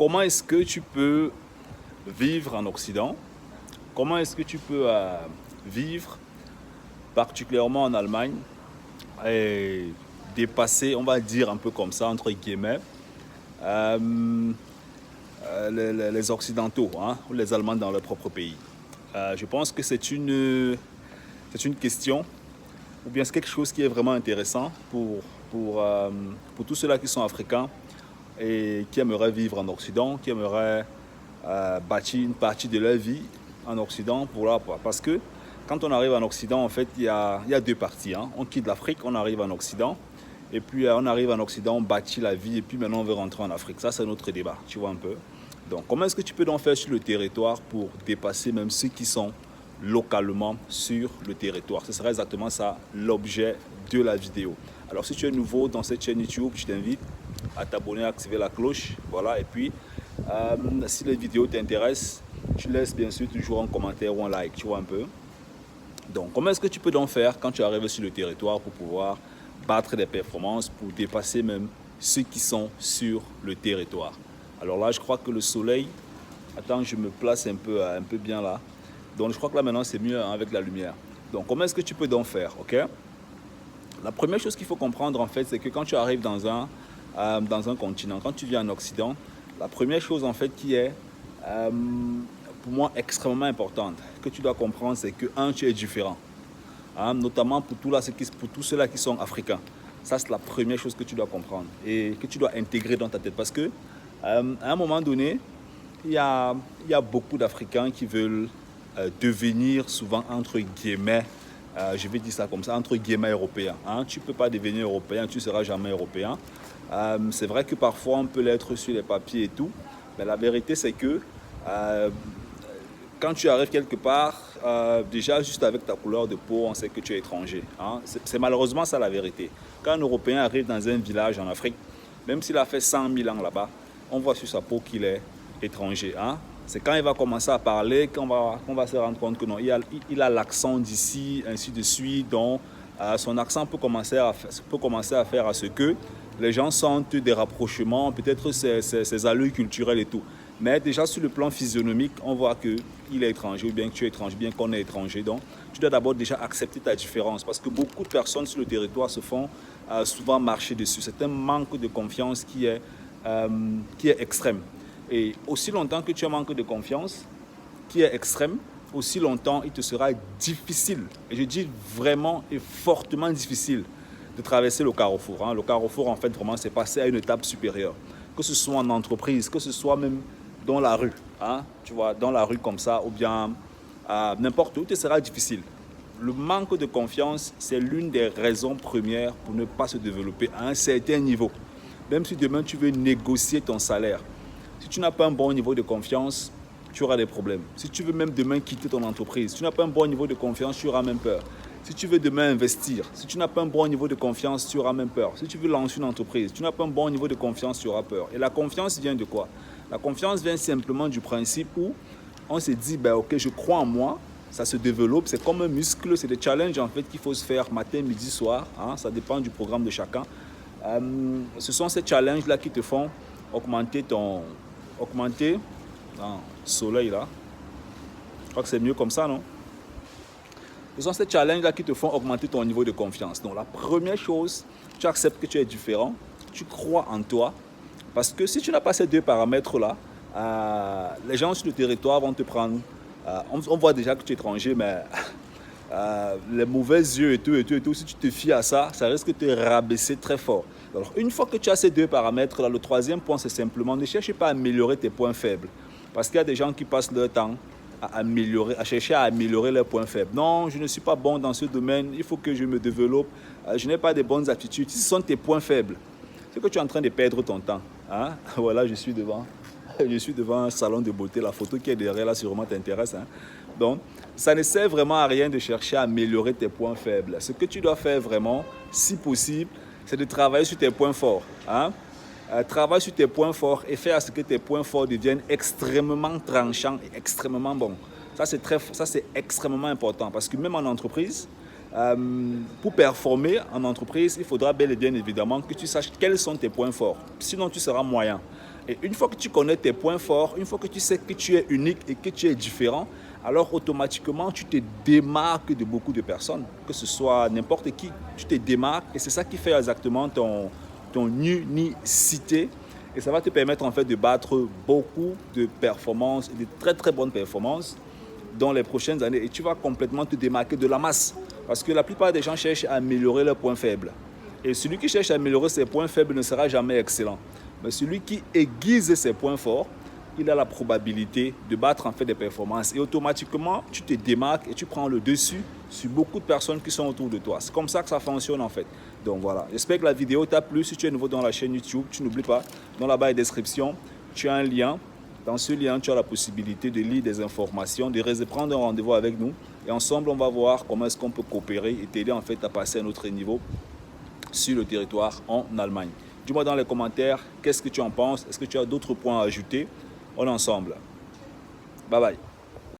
comment est-ce que tu peux vivre en Occident? Comment est-ce que tu peux vivre particulièrement en Allemagne et dépasser, on va dire un peu comme ça, entre guillemets, euh, les Occidentaux, hein, ou les Allemands dans leur propre pays? Je pense que c'est une question, ou bien c'est quelque chose qui est vraiment intéressant pour tous ceux-là qui sont africains et qui aimeraient vivre en Occident, qui aimeraient bâtir une partie de leur vie en Occident. Parce que quand on arrive en Occident, en fait, il y a deux parties, hein. On quitte l'Afrique, on arrive en Occident. Et puis on arrive en Occident, on bâtit la vie et puis maintenant on veut rentrer en Afrique. Ça, c'est notre débat, tu vois un peu. Donc, comment est-ce que tu peux donc faire sur le territoire pour dépasser même ceux qui sont localement sur le territoire? Ce sera exactement ça l'objet de la vidéo. Alors, si tu es nouveau dans cette chaîne YouTube, je t'invite à t'abonner, à activer la cloche. Voilà, et puis, si les vidéos t'intéressent, tu laisses bien sûr toujours un commentaire ou un like, tu vois un peu. Donc, comment est-ce que tu peux donc faire quand tu arrives sur le territoire pour pouvoir battre des performances, pour dépasser même ceux qui sont sur le territoire? Alors là, je crois que le soleil... Attends, je me place un peu bien là. Donc, je crois que là, maintenant, c'est mieux, hein, avec la lumière. Donc, comment est-ce que tu peux donc faire, ok? La première chose qu'il faut comprendre, en fait, c'est que quand tu arrives dans un continent, quand tu viens en Occident, la première chose, en fait, qui est, pour moi, extrêmement importante, que tu dois comprendre, c'est que, un, tu es différent. Hein, notamment pour tous ceux-là qui sont africains. Ça, c'est la première chose que tu dois comprendre et que tu dois intégrer dans ta tête. Parce que, à un moment donné, il y a beaucoup d'Africains qui veulent devenir souvent, entre guillemets, je vais dire ça comme ça, entre guillemets européens. Hein. Tu ne peux pas devenir européen, tu ne seras jamais européen. C'est vrai que parfois on peut l'être sur les papiers et tout, mais la vérité c'est que quand tu arrives quelque part, déjà juste avec ta couleur de peau, on sait que tu es étranger. Hein. C'est malheureusement ça la vérité. Quand un Européen arrive dans un village en Afrique, même s'il a fait 100 000 ans là-bas, on voit sur sa peau qu'il est étranger. Hein. C'est quand il va commencer à parler qu'on va se rendre compte que non, il a l'accent d'ici, ainsi de suite. Donc, son accent peut commencer à faire à ce que les gens sentent des rapprochements, peut-être ses allures culturelles et tout. Mais déjà sur le plan physionomique, on voit qu'il est étranger, ou bien que tu es étranger, bien qu'on est étranger. Donc, tu dois d'abord déjà accepter ta différence. Parce que beaucoup de personnes sur le territoire se font souvent marcher dessus. C'est un manque de confiance qui est extrême. Et aussi longtemps que tu as un manque de confiance, qui est extrême, aussi longtemps il te sera difficile, et je dis vraiment et fortement difficile, de traverser le carrefour. Hein. Le carrefour, en fait, vraiment, c'est passer à une étape supérieure. Que ce soit en entreprise, que ce soit même dans la rue, hein, tu vois, dans la rue comme ça, ou bien n'importe où, il te sera difficile. Le manque de confiance, c'est l'une des raisons premières pour ne pas se développer à un certain niveau. Même si demain tu veux négocier ton salaire, si tu n'as pas un bon niveau de confiance, tu auras des problèmes. Si tu veux même demain quitter ton entreprise, si tu n'as pas un bon niveau de confiance, tu auras même peur. Si tu veux demain investir, si tu n'as pas un bon niveau de confiance, tu auras même peur. Si tu veux lancer une entreprise, tu n'as pas un bon niveau de confiance, tu auras peur. Et la confiance vient de quoi? La confiance vient simplement du principe où on se dit, ben ok, je crois en moi, ça se développe, c'est comme un muscle, c'est des challenges en fait qu'il faut se faire matin, midi, soir, hein, ça dépend du programme de chacun. Ce sont ces challenges-là qui te font augmenter non, soleil là. Je crois que c'est mieux comme ça, non? Ce sont ces challenges-là qui te font augmenter ton niveau de confiance. Donc la première chose, tu acceptes que tu es différent, tu crois en toi. Parce que si tu n'as pas ces deux paramètres-là, les gens sur le territoire vont te prendre. On voit déjà que tu es étranger, mais les mauvais yeux et tout, si tu te fies à ça, ça risque de te rabaisser très fort. Alors, une fois que tu as ces deux paramètres-là, le troisième point, c'est simplement ne cherche pas à améliorer tes points faibles. Parce qu'il y a des gens qui passent leur temps à chercher à améliorer leurs points faibles. Non, je ne suis pas bon dans ce domaine, il faut que je me développe, je n'ai pas de bonnes aptitudes. Ce sont tes points faibles. C'est que tu es en train de perdre ton temps. Hein? Voilà, je suis devant un salon de beauté. La photo qui est derrière là sûrement t'intéresse. Hein? Donc, ça ne sert vraiment à rien de chercher à améliorer tes points faibles. Ce que tu dois faire vraiment, si possible, c'est de travailler sur tes points forts. Hein? Travaille sur tes points forts et fais à ce que tes points forts deviennent extrêmement tranchants et extrêmement bons. Ça, c'est extrêmement important parce que même en entreprise, pour performer en entreprise, il faudra bel et bien évidemment que tu saches quels sont tes points forts. Sinon, tu seras moyen. Et une fois que tu connais tes points forts, une fois que tu sais que tu es unique et que tu es différent, alors automatiquement, tu te démarques de beaucoup de personnes, que ce soit n'importe qui, tu te démarques et c'est ça qui fait exactement ton unicité. Et ça va te permettre en fait de battre beaucoup de performances, de très très bonnes performances dans les prochaines années. Et tu vas complètement te démarquer de la masse. Parce que la plupart des gens cherchent à améliorer leurs points faibles. Et celui qui cherche à améliorer ses points faibles ne sera jamais excellent. Mais celui qui aiguise ses points forts, il a la probabilité de battre en fait des performances. Et automatiquement, tu te démarques et tu prends le dessus sur beaucoup de personnes qui sont autour de toi. C'est comme ça que ça fonctionne en fait. Donc voilà, j'espère que la vidéo t'a plu. Si tu es nouveau dans la chaîne YouTube, tu n'oublies pas, dans la barre de description, tu as un lien. Dans ce lien, tu as la possibilité de lire des informations, de prendre un rendez-vous avec nous. Et ensemble, on va voir comment est-ce qu'on peut coopérer et t'aider en fait à passer à un autre niveau sur le territoire en Allemagne. Dis-moi dans les commentaires, qu'est-ce que tu en penses? Est-ce que tu as d'autres points à ajouter? On est ensemble. Bye bye.